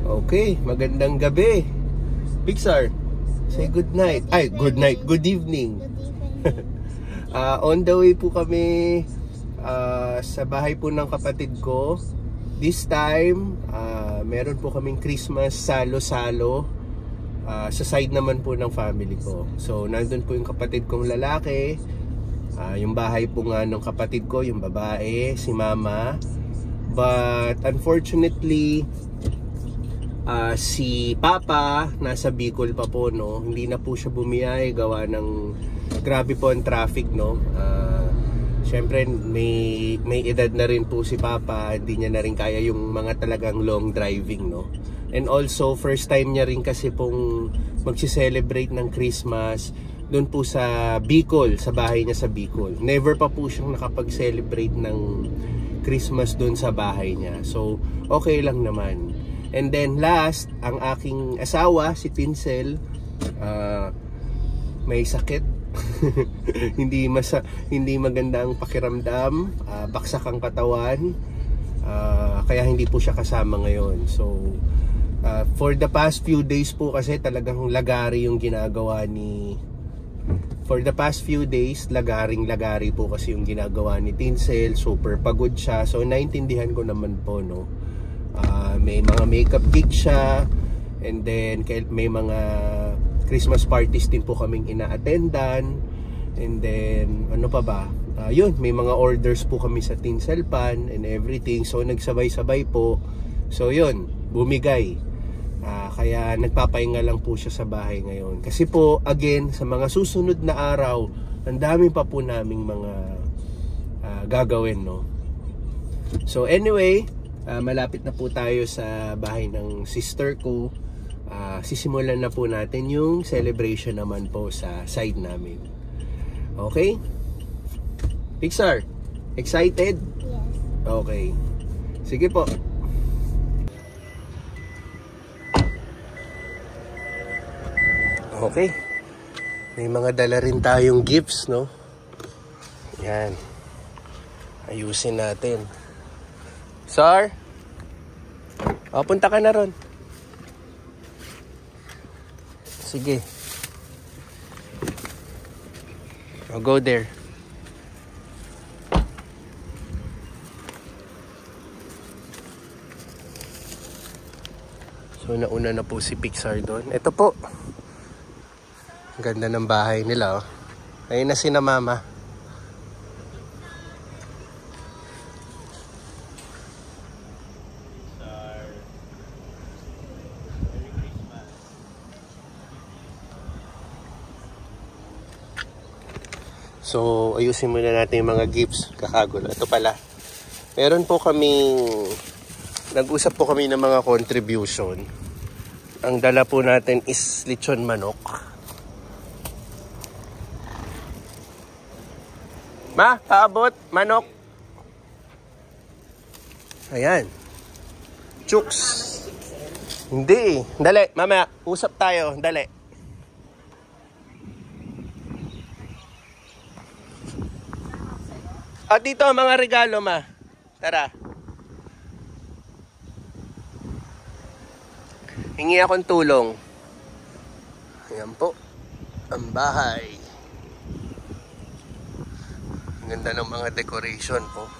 Okay, magandang gabi. Pixar, say good night. Ay, good night, good evening. On the way po kami sa bahay po ng kapatid ko. This time, meron po kaming Christmas salo-salo sa side naman po ng family ko. So, nandun po yung kapatid kong lalaki, yung bahay po nga ng kapatid ko, yung babae, si mama. But unfortunately, si Papa nasa Bicol pa po, no. Hindi na po siya bumiyay gawa ng grabe po ang traffic, no. Syempre may edad na rin po si Papa, hindi niya na rin kaya yung mga talagang long driving, no. And also first time niya rin kasi pong magsi-celebrate ng Christmas doon po sa Bicol, sa bahay niya sa Bicol. Never pa po siyang nakapag-celebrate ng Christmas doon sa bahay niya. So okay lang naman. And then last, ang aking asawa, si Tinsel, may sakit. hindi maganda ang pakiramdam, baksak ang katawan, kaya hindi po siya kasama ngayon. So for the past few days po kasi talagang lagari yung ginagawa ni lagaring-lagari po kasi yung ginagawa ni Tinsel. Super pagod siya. So naintindihan ko naman po, no. May mga makeup gig siya, and then may mga Christmas parties din po kaming ina-attendan, and then ano pa ba, yun, may mga orders po kami sa Tinsel Pan and everything. So nagsabay-sabay po. So yun, bumigay. Kaya nagpapahinga lang po siya sa bahay ngayon. Kasi po, again, sa mga susunod na araw, ang dami pa po naming mga gagawin, no. So anyway, malapit na po tayo sa bahay ng sister ko. Sisimulan na po natin yung celebration naman po sa side namin. Okay? Pixar, excited? Yes. Okay. Sige po. Okay. May mga dala rin tayong gifts, no? Yan. Ayusin natin. Sir? Punta ka na ron. Sige. I'll go there. So, nauna na po si Pixar doon. Ito po. Ang ganda ng bahay nila, oh. Ayun na sina mama. So, ayusin muna natin yung mga gifts. Kakagulo. Ito pala. Meron po kaming, nag-usap po kami ng mga contribution. Ang dala po natin is lechon manok. Ma, paabot, manok. Ayan. Chooks. Hindi. Dali, mamaya. Usap tayo. Dali. At dito, mga regalo, ma. Tara. Hingi akong tulong. Ayan po. Ang bahay. Ang ganda ng mga decoration po.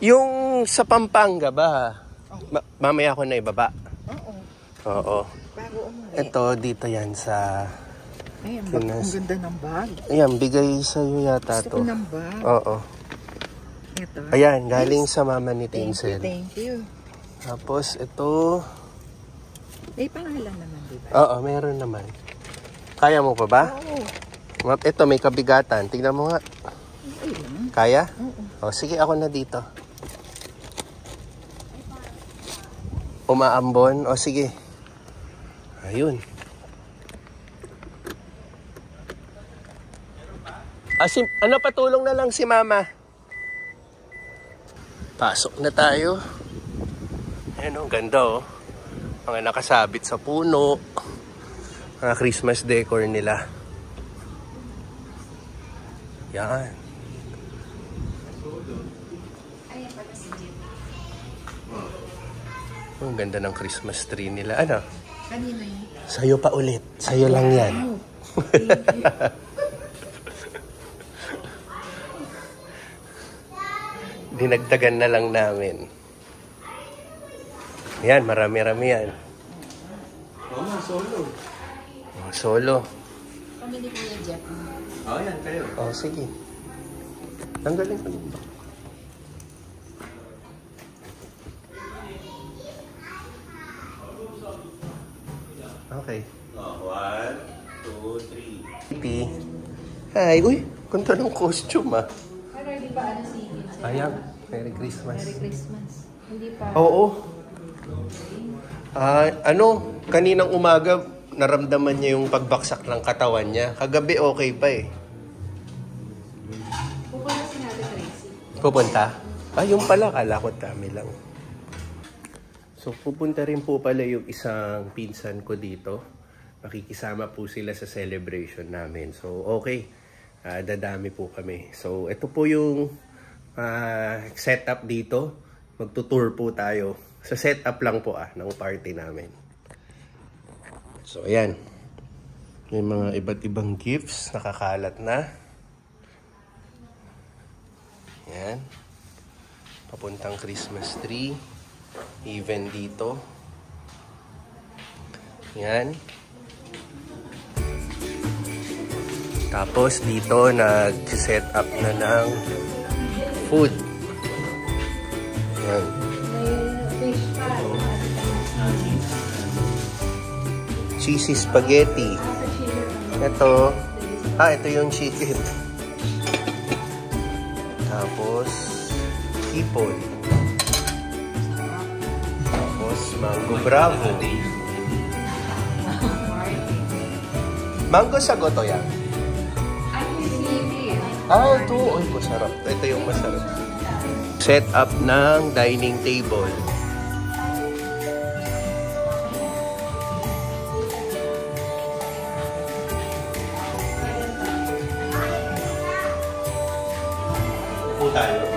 Yung sa Pampanga ba? Mamaya ako na ibaba. Oo. Ito, dito yan sa... Ayan, ang ganda ng bag. Ayan, bigay sa'yo yata to. Gusto ko ng bag. Oo. Ito. Ayan, galing sa mama ni Tinsel. Thank you. Tapos, ito... May pangalan naman, diba? Oo, meron naman. Kaya mo pa ba? Oo. Ito, may kabigatan. Tingnan mo nga. Ayun. Kaya? Oo. O, sige, ako na dito. Umaambon? O, sige. Ayun. Ano, patulong na lang si mama. Pasok na tayo. Ayan, oh, ganda, oh. Mga nakasabit sa puno. Mga Christmas decor nila. Yan. Oh, ang ganda ng Christmas tree nila. Ano? Kanino yun? Sa'yo pa ulit. Sa'yo lang yan. Dinagdagan na lang namin. Yan, marami-rami yan. Solo. Oh, solo. Kami ni Kuya Jeff. Yan kayo. Oh, sige. Tanggalin ko dito. Okay. 1, 2, 3. Pipi. Hi. Uy, ganda ng costume ah. Pero hindi ba ano si Vincent? Ayan. Merry Christmas. Merry Christmas. Hindi pa. Oo. Kaninang umaga, naramdaman niya yung pagbaksak ng katawan niya. Kagabi okay pa eh. Pupunta si Nate Tracy. Pupunta? Yung pala, kala ko dami lang. So, pupunta rin po pala yung isang pinsan ko dito. Makikisama po sila sa celebration namin. So, okay. Dadami po kami. So, ito po yung setup dito. Magtutour po tayo. Sa setup lang po ng party namin. So, ayan. May mga iba't ibang gifts. Nakakalat na. Ayan. Papuntang Christmas tree. Even dito. Yan. Tapos dito nag-set up na ng food. Yan. May fish pa. Cheesy spaghetti. Ito. Ito yung chicken. Tapos hipon. Mango Bravo. Mango sagoto yan. Ito. Ay, masarap. Ito yung masarap. Set up ng dining table. Upo tayo.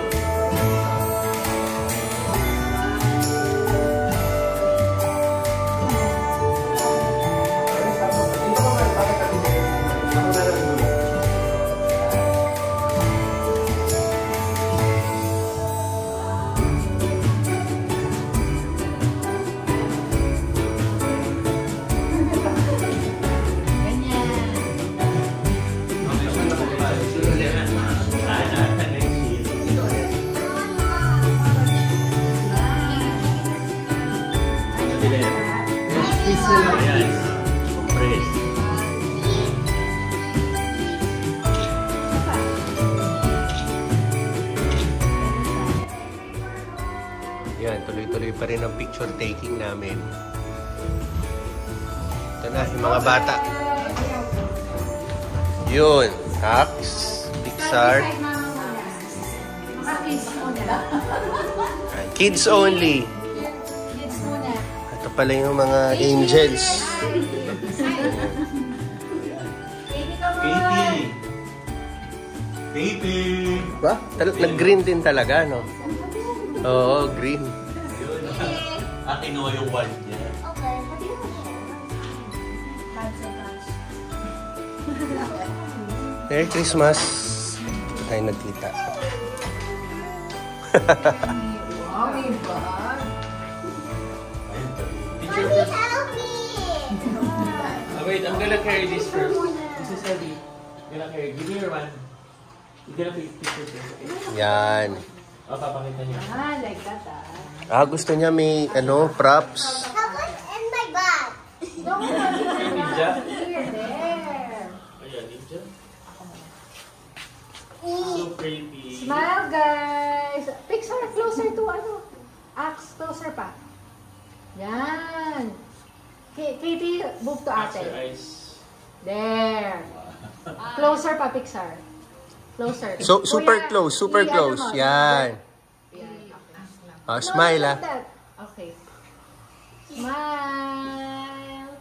Yan, tuloy-tuloy pa rin ang picture taking namin. Ito na, yung mga bata. Yun, Hax, Pixar. Kids only. Kids muna. Ito pala yung mga angels. Baby! Ba? Nag-green din talaga, no? Oo, green. Kinuha yung white niya. Okay, pati naman siya. Merry Christmas! Ito tayo nagkita. Wow, may bag. Mommy, help me! Wait, I'm gonna carry this first. This is heavy. I'm gonna carry. Give me your one. You're gonna take pictures this, okay? Yan. Papakita niya. Like that Gusto niya may, props. How much in my bag? Don't worry. Ninja? Here, there. Ayan, ninja. So pretty. Smile, guys. Pixar, closer to Axe, closer pa. Yan. Katie, move to Close ate. your eyes. There. Closer pa, Pixar. Closer. So, super Kuya, close, super close. Yan. Smile, Like that. Okay. Smile.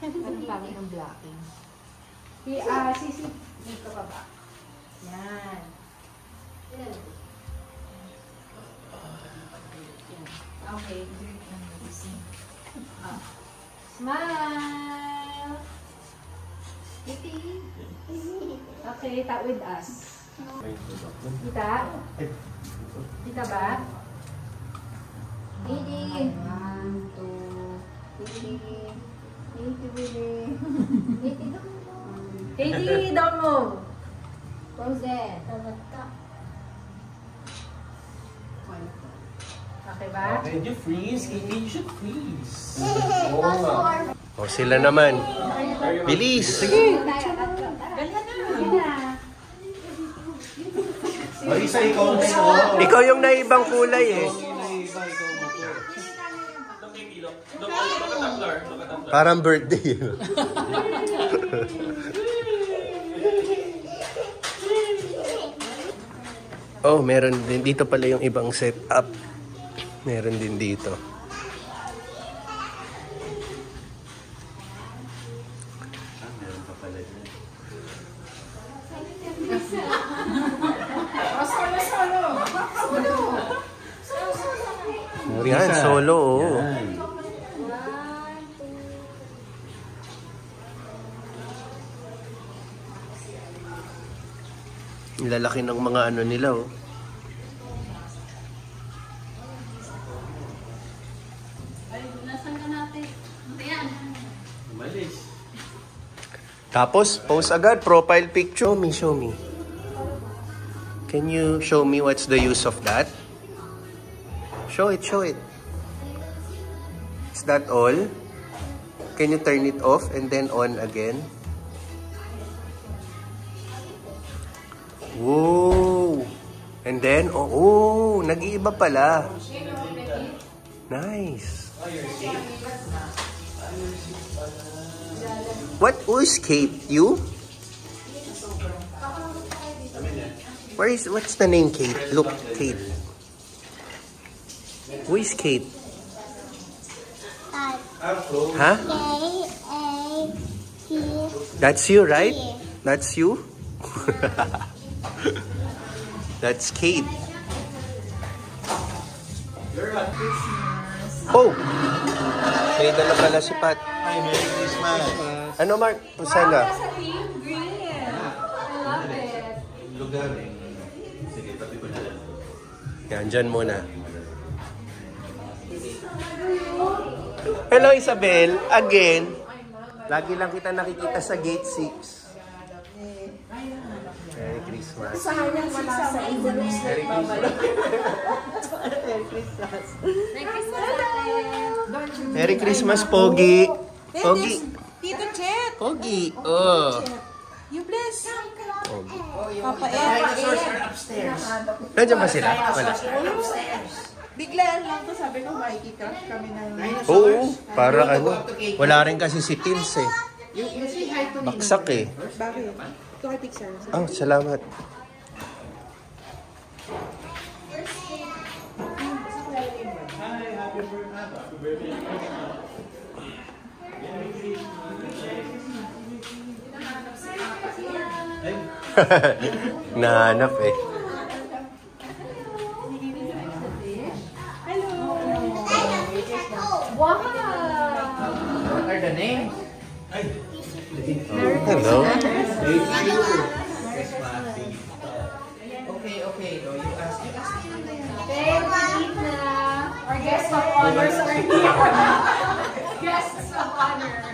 Anong pangit ng blocking? Sisi, dito ka ba? Yan. Okay. Smile! Kitty. Okay, tap with us. Kita? Kita ba? Kitty. 1, 2, Kitty. Kitty, baby. Kitty, don't move. Kitty, don't move. Frozen. Okay ba? Okay, you freeze. Kitty, you should freeze. O, sila naman. Bilis! Sige! Marisa, ikaw na Ikaw yung naibang kulay eh. Parang birthday. Oh, meron din. Dito pala yung ibang setup. Meron din dito. Meron pa pala dyan. Yan, solo. Oh. Yan. Lalaki ng mga ano nila oh. Umalis. Tapos, post agad, profile picture. Show me. Can you show me what's the use of that? Show it. Is that all? Can you turn it off and then on again? Whoa! And then, oh, nag-iiba pala. Nice. Who is Kate? You? What's the name Kate? Look, Kate. Who is Kate? Huh? That's you, right? That's you? That's Kate. Oh! May dala pala si Pat. Hi, Merry Christmas. Ano, Mark? Pusala. Green. I love it. Lugar. Sige, tabi ko na lang. Yan, dyan muna. Hello, Isabel. Again. Lagi lang kita nakikita sa gate 6. Merry Christmas. Sayang wala sa Indonesia. Merry Christmas. Merry Christmas, Pogi. Pogi. Tito Chet. Pogi. Oh. You bless. Pogi. Papa Dinosaurs are upstairs. Nandiyan ba sila? Wala. Biglaan lang to, sabi ko makikicraft kami ng... Oo, para ano. Wala rin kasi si Tins eh. Yung say hi to Nino. Baksak eh. Bakit? Ito kay Pixar. Oh, salamat. Nahanap eh. Wow! What are the names? Hello. Okay. No, you ask. Thank you, Ina. Our guests of honors are here. Guests of honor.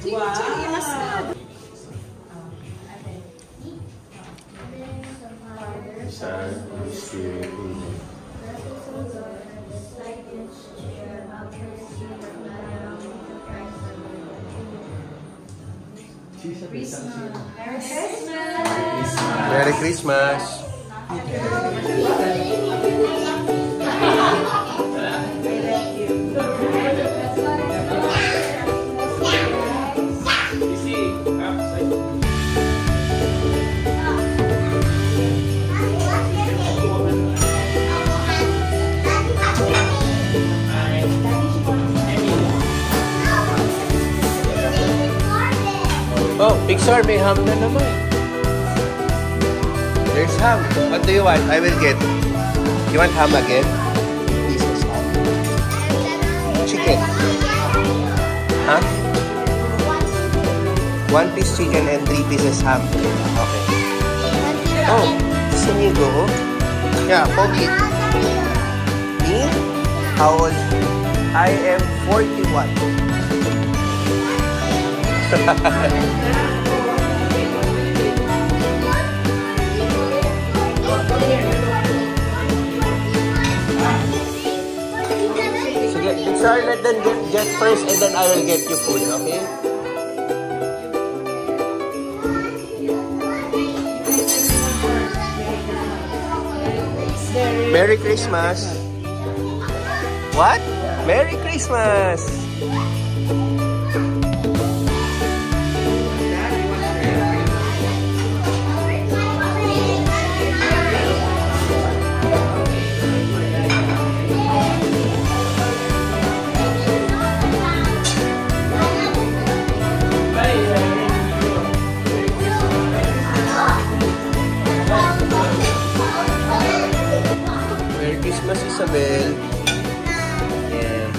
Wow. Merry Christmas. Oh, Pixar, may ham na naman. There's ham. What do you want? I will get. You want ham again? This is ham. Chicken. Huh? 1 piece chicken and 3 pieces ham. Okay. Oh, sinigo. Yeah, pogi. Me? How old? I am 41. Sige, Charlotte, then get first and then I will get you food, okay? Merry Christmas! What? Merry Christmas! Merry Christmas, Isabel. Yeah.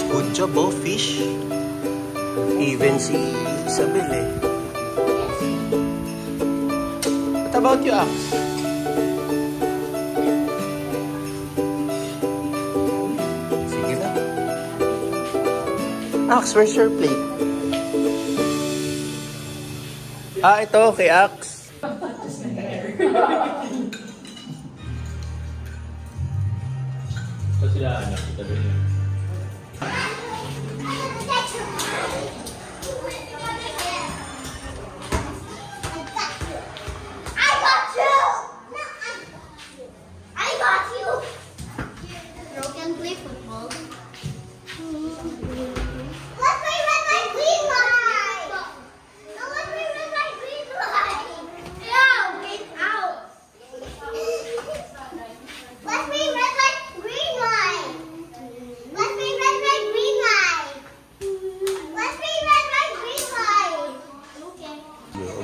Good job, oh, fish. Even si Isabel eh. What about you, Ax? Sige na. Ax, where's your plate? Ah, ito, kay Ax. Ito sila anak, ito din yun.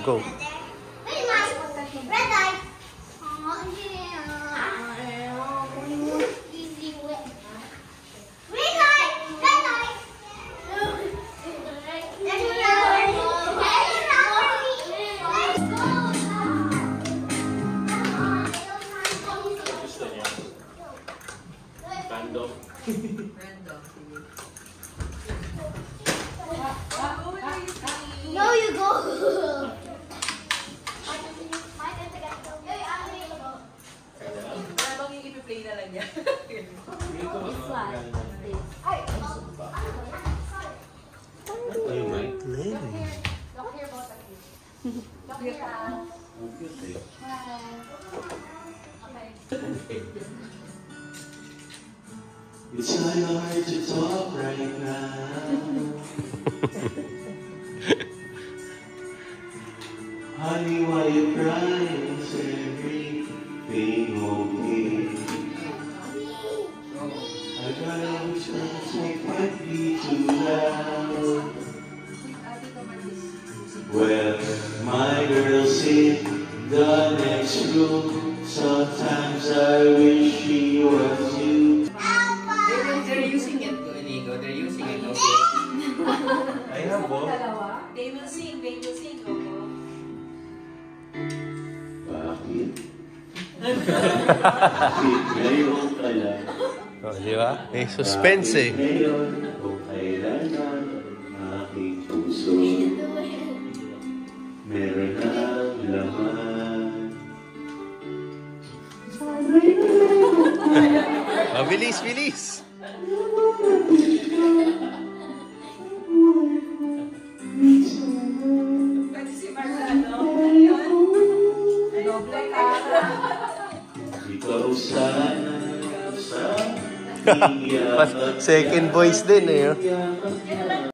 Go. Red light. Random. No, you go. It's kind of hard to talk right now. Honey, why you crying? Is everything okay? I gotta whisper, so it can't be too loud. Well, my girl's in the next room. Sometimes I wish she was you. They're using it, Nico. They're using it, okay? I have both. They will sing, Bakit? Bakit ngayon ka lang? Oh, di ba? May suspense eh. Bakit ngayon o kailangan aking puso meron ng laman? Oh, bilis, bilis! Pwede si Marlano. Doble cara. Ikaw sa Second voice din eh. Oh. Yan lang